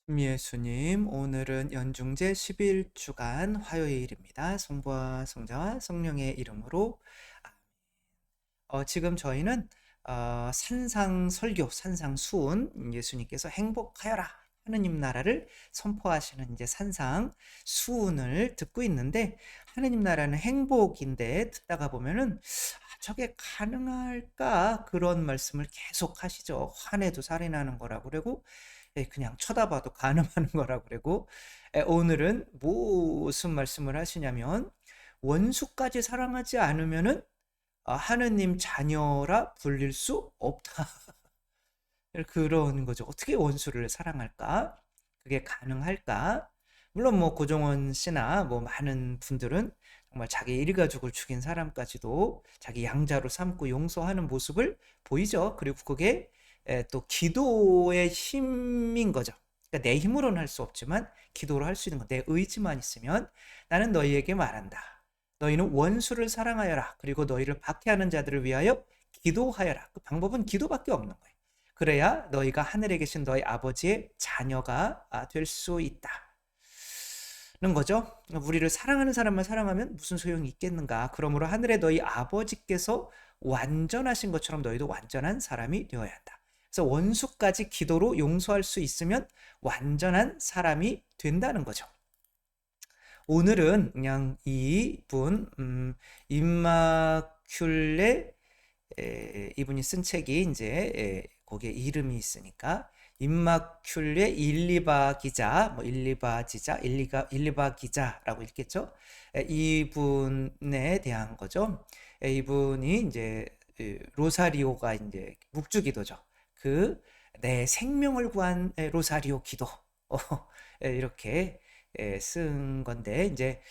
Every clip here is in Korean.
예수님, 오늘은 연중제 11주간 화요일입니다. 성부와 성자와 성령의 이름으로. 지금 저희는 산상설교, 산상수훈, 예수님께서 행복하여라 하느님 나라를 선포하시는 이제 산상수훈을 듣고 있는데, 하느님 나라는 행복인데 듣다가 보면은 저게 가능할까, 그런 말씀을 계속 하시죠. 화내도 살인하는 거라고 그러고, 그냥 쳐다봐도 간음하는 거라고 그러고, 오늘은 무슨 말씀을 하시냐면, 원수까지 사랑하지 않으면은 하느님 자녀라 불릴 수 없다. 그런 거죠. 어떻게 원수를 사랑할까? 그게 가능할까? 물론 뭐 고종원 씨나 뭐 많은 분들은 정말 자기 일가족을 죽인 사람까지도 자기 양자로 삼고 용서하는 모습을 보이죠. 그리고 그게 또 기도의 힘인 거죠. 그러니까 내 힘으로는 할 수 없지만 기도로 할 수 있는 건 내 의지만 있으면, 나는 너희에게 말한다. 너희는 원수를 사랑하여라. 그리고 너희를 박해하는 자들을 위하여 기도하여라. 그 방법은 기도밖에 없는 거예요. 그래야 너희가 하늘에 계신 너희 아버지의 자녀가 될 수 있다는 거죠. 우리를 사랑하는 사람만 사랑하면 무슨 소용이 있겠는가. 그러므로 하늘에 너희 아버지께서 완전하신 것처럼 너희도 완전한 사람이 되어야 한다. 그래서 원수까지 기도로 용서할 수 있으면 완전한 사람이 된다는 거죠. 오늘은 그냥 이분 임마큘레, 이분이 쓴 책이 이제 거기에 이름이 있으니까 임마큘레 일리바 기자, 뭐 일리바 지자, 일리바 기자라고 읽겠죠. 이분에 대한 거죠. 이분이 이제 로사리오가 이제 묵주기도죠. 그 내 생명을 구한 로사리오 기도, 이렇게 쓴 건데, 이제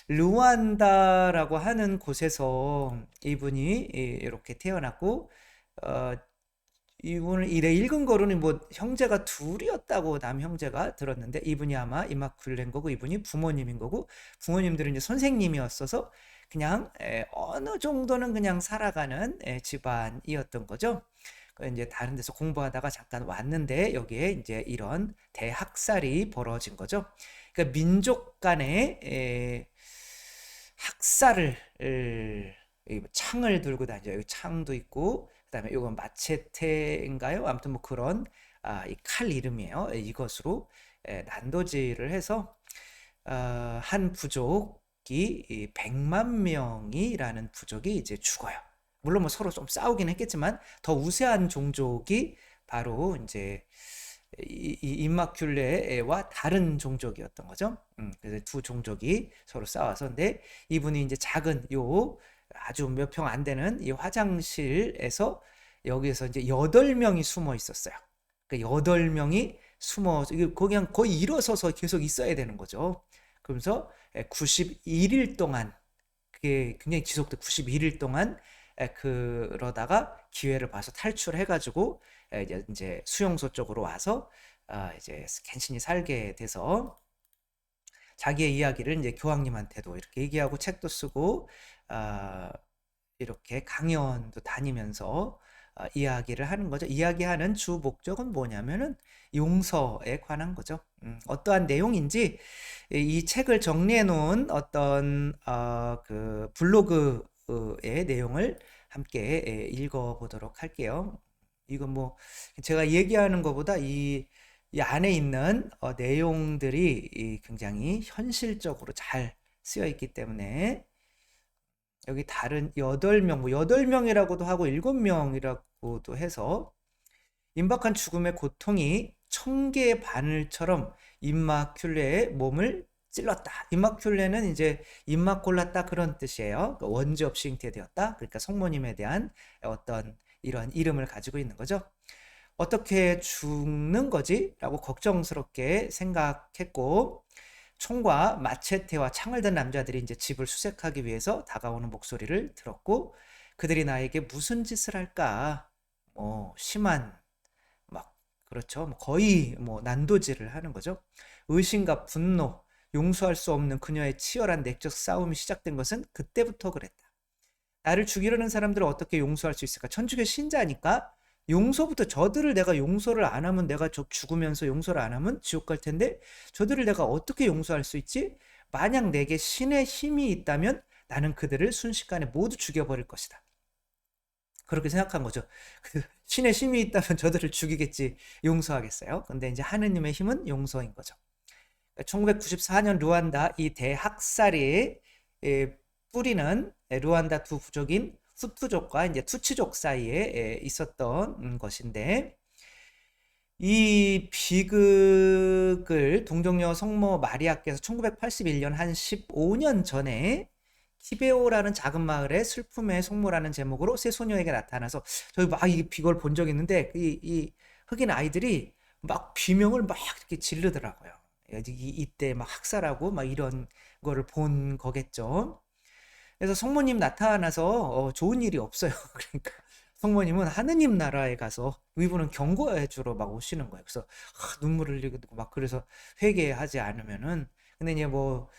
루안다라고 하는 곳에서 이분이 이렇게 태어났고, 어, 이분을 이래 읽은 거로는 뭐 형제가 둘이었다고 남 형제가 들었는데, 이분이 아마 이마큘레인 거고 이분이 부모님인 거고, 부모님들은 이제 선생님이었어서 그냥 어느 정도는 그냥 살아가는 집안이었던 거죠. 이제 다른 데서 공부하다가 잠깐 왔는데 여기에 이제 이런 대학살이 벌어진 거죠. 그러니까 민족 간의 학살을, 창을 들고 다녀요. 여기 창도 있고, 그다음에 이건 마체테인가요? 아무튼 뭐 그런 이 칼 이름이에요. 이것으로 난도질을 해서 한 부족이 100만 명이라는 부족이 이제 죽어요. 물론 뭐 서로 좀 싸우긴 했겠지만 더 우세한 종족이 바로 이제 이 임마큘레와 다른 종족이었던 거죠. 그래서 두 종족이 서로 싸워서, 근데 이분이 이제 작은 요 아주 몇 평 안 되는 이 화장실에서 여기에서 이제 8명이 숨어 있었어요. 그 8명이 숨어서 이거 그냥 거의 일어서서 계속 있어야 되는 거죠. 그러면서 91일 동안, 그게 굉장히 지속돼 91일 동안 그러다가 기회를 봐서 탈출해가지고 이제 수용소 쪽으로 와서 이제 간신히 살게 돼서 자기의 이야기를 이제 교황님한테도 이렇게 얘기하고 책도 쓰고 이렇게 강연도 다니면서 이야기를 하는 거죠. 이야기하는 주 목적은 뭐냐면은 용서에 관한 거죠. 어떠한 내용인지 이 책을 정리해 놓은 어떤 그 블로그의 내용을 함께 읽어 보도록 할게요. 이건 뭐 제가 얘기하는 것보다 이 안에 있는 내용들이 굉장히 현실적으로 잘 쓰여 있기 때문에, 여기 다른 8명, 뭐 8명이라고도 하고 7명이라고도 해서, 임박한 죽음의 고통이 청개의 바늘처럼 임마큘레의 몸을 찔렀다. 임마큘레는 이제 임마콜랐다 그런 뜻이에요. 그러니까 원죄 없이 잉태되었다. 그러니까 성모님에 대한 어떤 이런 이름을 가지고 있는 거죠. 어떻게 죽는 거지? 라고 걱정스럽게 생각했고, 총과 마체테와 창을 든 남자들이 이제 집을 수색하기 위해서 다가오는 목소리를 들었고, 그들이 나에게 무슨 짓을 할까? 심한, 막, 그렇죠. 거의 난도질을 하는 거죠. 의심과 분노, 용서할 수 없는 그녀의 치열한 내적 싸움이 시작된 것은 그때부터 그랬다. 나를 죽이려는 사람들을 어떻게 용서할 수 있을까? 천주교 신자니까 용서부터 저들을 내가 용서를 안 하면 내가 죽으면서 용서를 안 하면 지옥 갈 텐데 저들을 내가 어떻게 용서할 수 있지? 만약 내게 신의 힘이 있다면 나는 그들을 순식간에 모두 죽여버릴 것이다. 그렇게 생각한 거죠. 그 신의 힘이 있다면 저들을 죽이겠지 용서하겠어요. 근데 이제 하느님의 힘은 용서인 거죠. 1994년 루안다 이 대학살이 뿌리는 루안다 두 부족인 후투족과 이제 투치족 사이에 있었던 것인데 이 비극을 동정녀 성모 마리아께서 1981년 한 15년 전에 키베오라는 작은 마을의 슬픔의 성모라는 제목으로 세 소녀에게 나타나서 저희 막 이 비걸 본 적 있는데 이 흑인 아이들이 막 비명을 막 이렇게 지르더라고요. 이때 막 학살하고 막 이런 거를 본 거겠죠. 그래서 성모님 나타나서 좋은 일이 없어요. 그러니까 성모님은 하느님 나라에 가서 이분은 경고해 주러 막 오시는 거예요. 그래서 눈물을 흘리고 막 그래서 회개하지 않으면은 근데 이제 뭐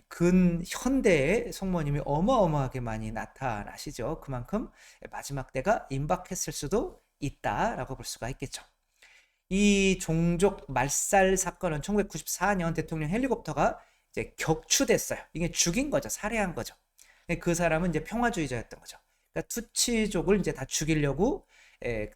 근현대의 성모님이 어마어마하게 많이 나타나시죠. 그만큼 마지막 때가 임박했을 수도 있다라고 볼 수가 있겠죠. 이 종족 말살 사건은 1994년 대통령 헬리콥터가 이제 격추됐어요. 이게 죽인 거죠. 살해한 거죠. 그 사람은 이제 평화주의자였던 거죠. 그러니까 투치족을 이제 다 죽이려고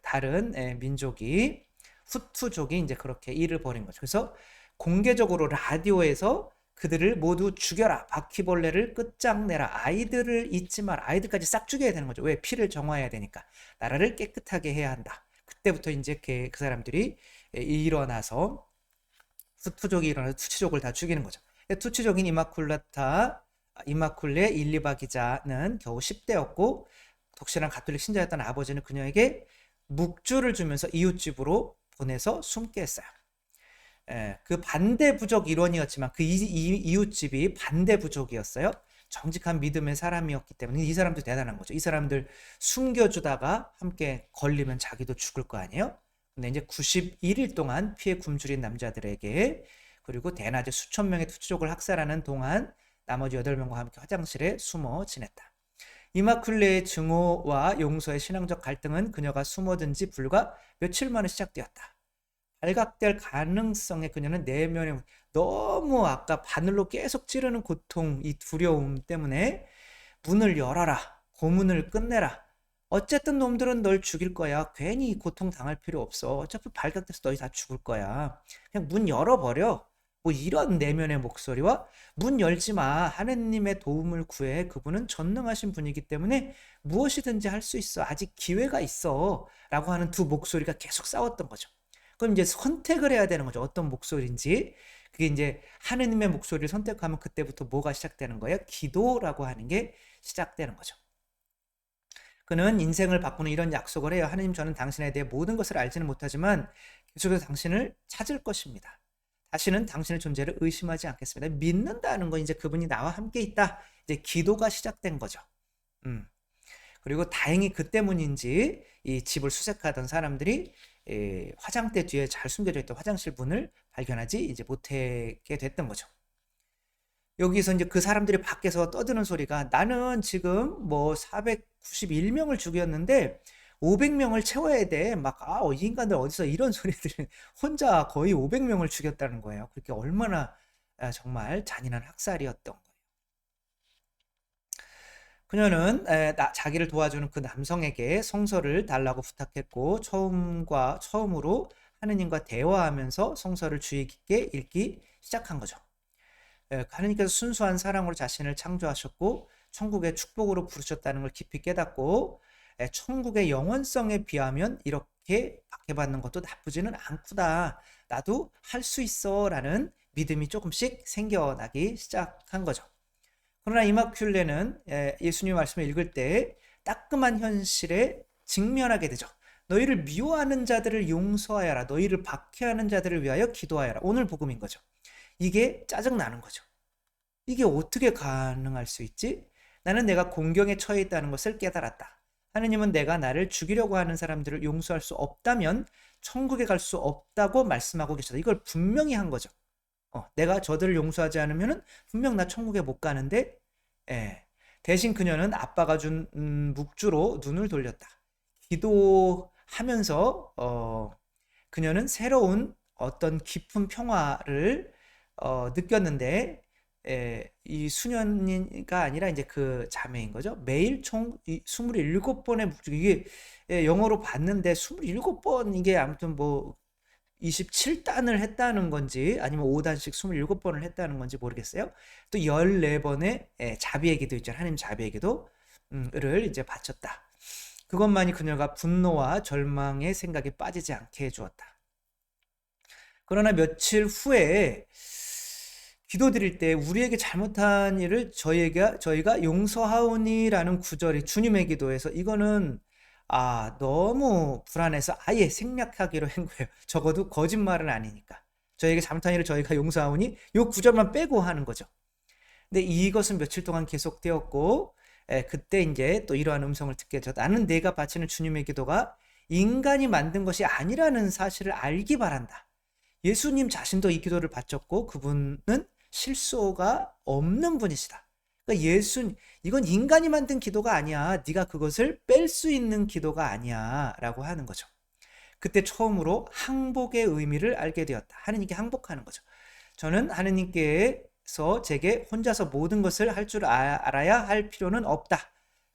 다른 민족이 후투족이 이제 그렇게 일을 벌인 거죠. 그래서 공개적으로 라디오에서 그들을 모두 죽여라. 바퀴벌레를 끝장내라. 아이들을 잊지 마라. 아이들까지 싹 죽여야 되는 거죠. 왜? 피를 정화해야 되니까. 나라를 깨끗하게 해야 한다. 그때부터 이제 그 사람들이 일어나서 후투족이 일어나서 투치족을 다 죽이는 거죠. 투치족인 이마쿨레 일리바 기자는 겨우 10대였고 독실한 가톨릭 신자였던 아버지는 그녀에게 묵주를 주면서 이웃집으로 보내서 숨게 했어요. 그 반대 부족 일원이었지만 그 이웃집이 반대 부족이었어요. 정직한 믿음의 사람이었기 때문에 이 사람도 대단한 거죠. 이 사람들 숨겨주다가 함께 걸리면 자기도 죽을 거 아니에요. 근데 이제 91일 동안 피해 굶주린 남자들에게 그리고 대낮에 수천 명의 투치족을 학살하는 동안 나머지 8명과 함께 화장실에 숨어 지냈다. 이마쿨레의 증오와 용서의 신앙적 갈등은 그녀가 숨어든 지 불과 며칠 만에 시작되었다. 발각될 가능성에 그녀는 내면에 너무 아까 바늘로 계속 찌르는 고통, 이 두려움 때문에 문을 열어라, 고문을 끝내라. 어쨌든 놈들은 널 죽일 거야. 괜히 고통 당할 필요 없어. 어차피 발각돼서 너희 다 죽을 거야. 그냥 문 열어버려. 뭐 이런 내면의 목소리와 문 열지 마. 하느님의 도움을 구해. 그분은 전능하신 분이기 때문에 무엇이든지 할 수 있어. 아직 기회가 있어. 라고 하는 두 목소리가 계속 싸웠던 거죠. 그럼 이제 선택을 해야 되는 거죠. 어떤 목소리인지. 그게 이제 하느님의 목소리를 선택하면 그때부터 뭐가 시작되는 거예요? 기도라고 하는 게 시작되는 거죠. 그는 인생을 바꾸는 이런 약속을 해요. 하느님, 저는 당신에 대해 모든 것을 알지는 못하지만 계속해서 당신을 찾을 것입니다. 다시는 당신의 존재를 의심하지 않겠습니다. 믿는다는 건 이제 그분이 나와 함께 있다. 이제 기도가 시작된 거죠. 그리고 다행히 그 때문인지 이 집을 수색하던 사람들이 화장대 뒤에 잘 숨겨져 있던 화장실 문을 발견하지 이제 못하게 됐던 거죠. 여기서 이제 그 사람들이 밖에서 떠드는 소리가 나는 지금 뭐 491명을 죽였는데 500명을 채워야 돼. 막, 이 인간들 어디서 이런 소리들 혼자 거의 500명을 죽였다는 거예요. 그렇게 얼마나 정말 잔인한 학살이었던 거예요. 그녀는 자기를 도와주는 그 남성에게 성서를 달라고 부탁했고 처음으로 하느님과 대화하면서 성서를 주의 깊게 읽기 시작한 거죠. 하느님께서 순수한 사랑으로 자신을 창조하셨고 천국의 축복으로 부르셨다는 걸 깊이 깨닫고 천국의 영원성에 비하면 이렇게 박해받는 것도 나쁘지는 않구나. 나도 할 수 있어 라는 믿음이 조금씩 생겨나기 시작한 거죠. 그러나 이마큘레는 예수님 말씀을 읽을 때 따끔한 현실에 직면하게 되죠. 너희를 미워하는 자들을 용서하여라. 너희를 박해하는 자들을 위하여 기도하여라. 오늘 복음인 거죠. 이게 짜증나는 거죠. 이게 어떻게 가능할 수 있지? 나는 내가 공경에 처해 있다는 것을 깨달았다. 하느님은 내가 나를 죽이려고 하는 사람들을 용서할 수 없다면 천국에 갈 수 없다고 말씀하고 계셔서 이걸 분명히 한 거죠. 내가 저들을 용서하지 않으면 분명 나 천국에 못 가는데 대신 그녀는 아빠가 준 묵주로 눈을 돌렸다. 기도하는 하면서 그녀는 새로운 어떤 깊은 평화를 느꼈는데, 이 수년이가 아니라 이제 그 자매인 거죠. 매일 총 27번의 이게 영어로 봤는데 27번, 이게 아무튼 뭐 27단을 했다는 건지 아니면 5단씩 27번을 했다는 건지 모르겠어요. 또 14번의 자비의 기도 있잖아요. 하나님 자비의 기도 를 이제 바쳤다. 그것만이 그녀가 분노와 절망의 생각에 빠지지 않게 해주었다. 그러나 며칠 후에 기도드릴 때 우리에게 잘못한 일을 저희가 용서하오니라는 구절이 주님의 기도에서, 이거는 너무 불안해서 아예 생략하기로 한 거예요. 적어도 거짓말은 아니니까. 저에게 잘못한 일을 저희가 용서하오니 요 구절만 빼고 하는 거죠. 근데 이것은 며칠 동안 계속되었고, 그때 이제 또 이러한 음성을 듣게 되죠. 나는 내가 바치는 주님의 기도가 인간이 만든 것이 아니라는 사실을 알기 바란다. 예수님 자신도 이 기도를 바쳤고 그분은 실수가 없는 분이시다. 그러니까 이건 인간이 만든 기도가 아니야. 네가 그것을 뺄 수 있는 기도가 아니야 라고 하는 거죠. 그때 처음으로 항복의 의미를 알게 되었다. 하느님께 항복하는 거죠. 저는 하느님께서 제게 혼자서 모든 것을 할 줄 알아야 할 필요는 없다.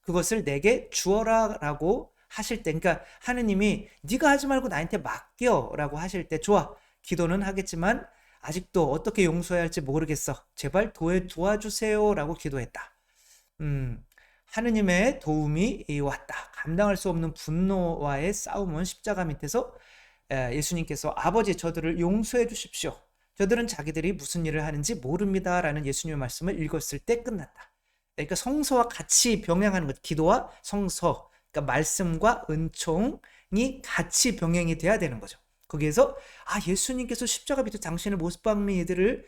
그것을 내게 주어라 라고 하실 때, 그러니까 하느님이 네가 하지 말고 나한테 맡겨 라고 하실 때, 좋아, 기도는 하겠지만 아직도 어떻게 용서해야 할지 모르겠어. 제발 도와주세요 라고 기도했다. 하느님의 도움이 왔다. 감당할 수 없는 분노와의 싸움은 십자가 밑에서 예수님께서 아버지, 저들을 용서해 주십시오. 저들은 자기들이 무슨 일을 하는지 모릅니다 라는 예수님의 말씀을 읽었을 때 끝났다. 그러니까 성서와 같이 병행하는 것, 기도와 성서, 그러니까 말씀과 은총이 같이 병행이 돼야 되는 거죠. 거기에서 예수님께서 십자가 밑에 당신의 모습 박는 이들을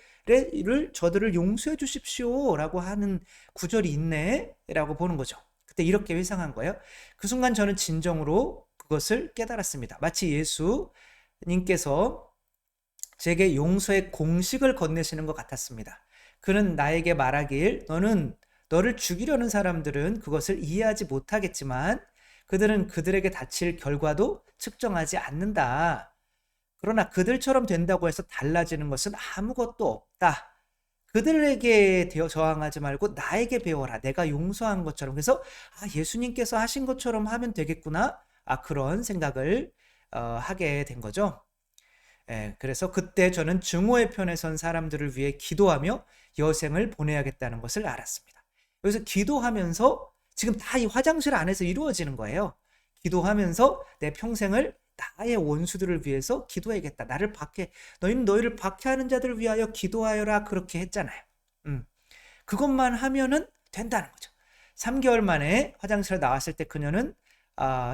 저들을 용서해 주십시오 라고 하는 구절이 있네 라고 보는 거죠. 그때 이렇게 회상한 거예요. 그 순간 저는 진정으로 그것을 깨달았습니다. 마치 예수님께서 제게 용서의 공식을 건네시는 것 같았습니다. 그는 나에게 말하길, 너를 죽이려는 사람들은 그것을 이해하지 못하겠지만 그들은 그들에게 다칠 결과도 측정하지 않는다. 그러나 그들처럼 된다고 해서 달라지는 것은 아무것도 없다. 그들에게 저항하지 말고 나에게 배워라. 내가 용서한 것처럼. 그래서 예수님께서 하신 것처럼 하면 되겠구나. 그런 생각을 하게 된 거죠. 그래서 그때 저는 증오의 편에 선 사람들을 위해 기도하며 여생을 보내야겠다는 것을 알았습니다. 여기서 기도하면서 지금 다 이 화장실 안에서 이루어지는 거예요. 기도하면서 내 평생을 나의 원수들을 위해서 기도해야겠다. 너희는 너희를 박해하는 자들을 위하여 기도하여라. 그렇게 했잖아요. 그것만 하면은 된다는 거죠. 3개월 만에 화장실에 나왔을 때 그녀는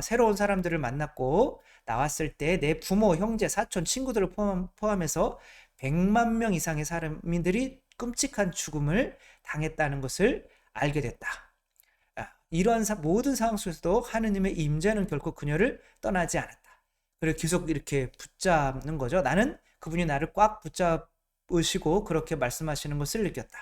새로운 사람들을 만났고, 나왔을 때 내 부모, 형제, 사촌, 친구들을 포함해서 100만 명 이상의 사람들이 끔찍한 죽음을 당했다는 것을 알게 됐다. 이러한 모든 상황 속에서도 하느님의 임재는 결코 그녀를 떠나지 않았다. 그리고 계속 이렇게 붙잡는 거죠. 나는 그분이 나를 꽉 붙잡으시고 그렇게 말씀하시는 것을 느꼈다.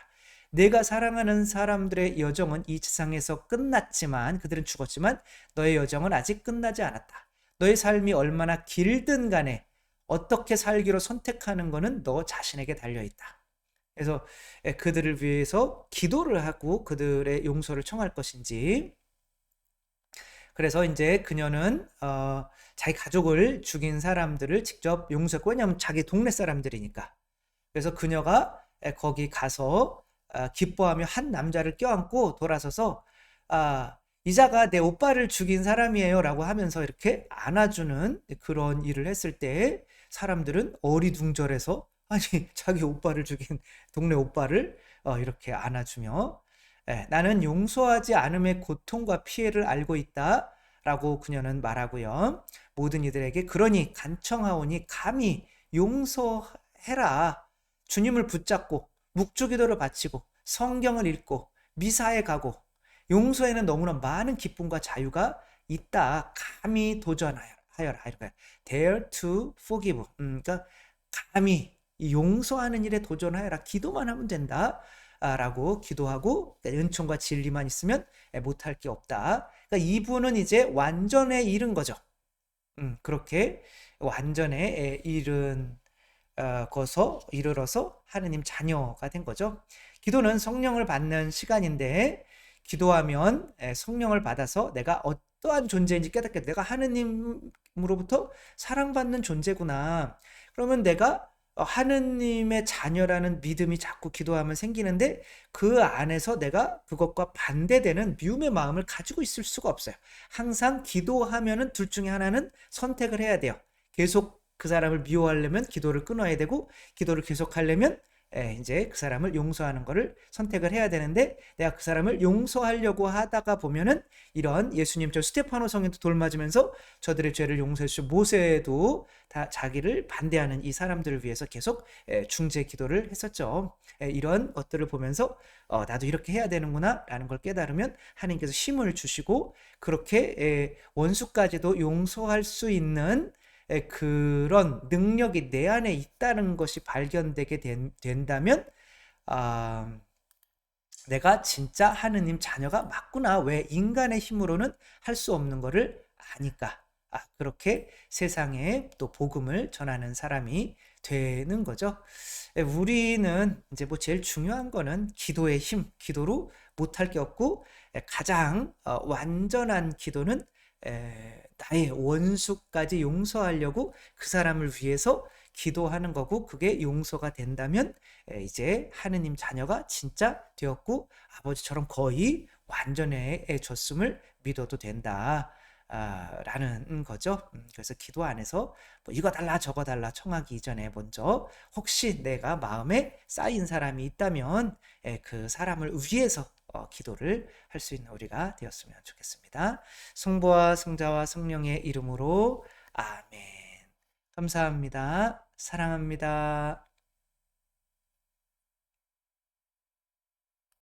내가 사랑하는 사람들의 여정은 이 세상에서 끝났지만, 그들은 죽었지만 너의 여정은 아직 끝나지 않았다. 너의 삶이 얼마나 길든 간에 어떻게 살기로 선택하는 것은 너 자신에게 달려있다. 그래서 그들을 위해서 기도를 하고 그들의 용서를 청할 것인지. 그래서 이제 그녀는 자기 가족을 죽인 사람들을 직접 용서했고, 왜냐하면 자기 동네 사람들이니까. 그래서 그녀가 거기 가서 기뻐하며 한 남자를 껴안고 돌아서서 이자가 내 오빠를 죽인 사람이에요 라고 하면서 이렇게 안아주는 그런 일을 했을 때 사람들은 어리둥절해서, 아니 자기 오빠를 죽인 동네 오빠를 이렇게 안아주며, 나는 용서하지 않음의 고통과 피해를 알고 있다 라고 그녀는 말하고요. 모든 이들에게 그러니 간청하오니 감히 용서해라. 주님을 붙잡고 묵주기도를 바치고 성경을 읽고 미사에 가고 용서에는 너무나 많은 기쁨과 자유가 있다. 감히 도전하여라. 이렇게 dare to forgive. 그러니까 감히 용서하는 일에 도전하여라. 기도만 하면 된다. 라고 기도하고 은총과 진리만 있으면 못할 게 없다. 그러니까 이분은 이제 완전에 이른 거죠. 그렇게 완전에 이르러서 하느님 자녀가 된 거죠. 기도는 성령을 받는 시간인데, 기도하면 성령을 받아서 내가 어떠한 존재인지 깨닫게 돼. 내가 하느님으로부터 사랑받는 존재구나. 그러면 내가 하느님의 자녀라는 믿음이 자꾸 기도하면 생기는데, 그 안에서 내가 그것과 반대되는 미움의 마음을 가지고 있을 수가 없어요. 항상 기도하면은 둘 중에 하나는 선택을 해야 돼요. 계속 그 사람을 미워하려면 기도를 끊어야 되고, 기도를 계속하려면 이제 그 사람을 용서하는 거를 선택을 해야 되는데, 내가 그 사람을 용서하려고 하다가 보면은 이런 예수님처럼 스테파노 성인도 돌맞으면서 저들의 죄를 용서해 주시고, 모세도 다 자기를 반대하는 이 사람들을 위해서 계속 중재 기도를 했었죠. 이런 것들을 보면서 나도 이렇게 해야 되는구나 라는 걸 깨달으면 하나님께서 힘을 주시고, 그렇게 원수까지도 용서할 수 있는 그런 능력이 내 안에 있다는 것이 발견되게 된다면, 아, 내가 진짜 하느님 자녀가 맞구나. 왜 인간의 힘으로는 할 수 없는 거를 아니까. 그렇게 세상에 또 복음을 전하는 사람이 되는 거죠. 우리는 이제 뭐 제일 중요한 거는 기도의 힘, 기도로 못할 게 없고, 가장 완전한 기도는 나의 원수까지 용서하려고 그 사람을 위해서 기도하는 거고, 그게 용서가 된다면 이제 하느님 자녀가 진짜 되었고, 아버지처럼 거의 완전해졌음을 믿어도 된다. 라는 거죠. 그래서 기도 안에서 뭐 이거 달라 저거 달라 청하기 이전에 먼저 혹시 내가 마음에 쌓인 사람이 있다면 그 사람을 위해서 기도를 할 수 있는 우리가 되었으면 좋겠습니다. 성부와 성자와 성령의 이름으로 아멘. 감사합니다. 사랑합니다.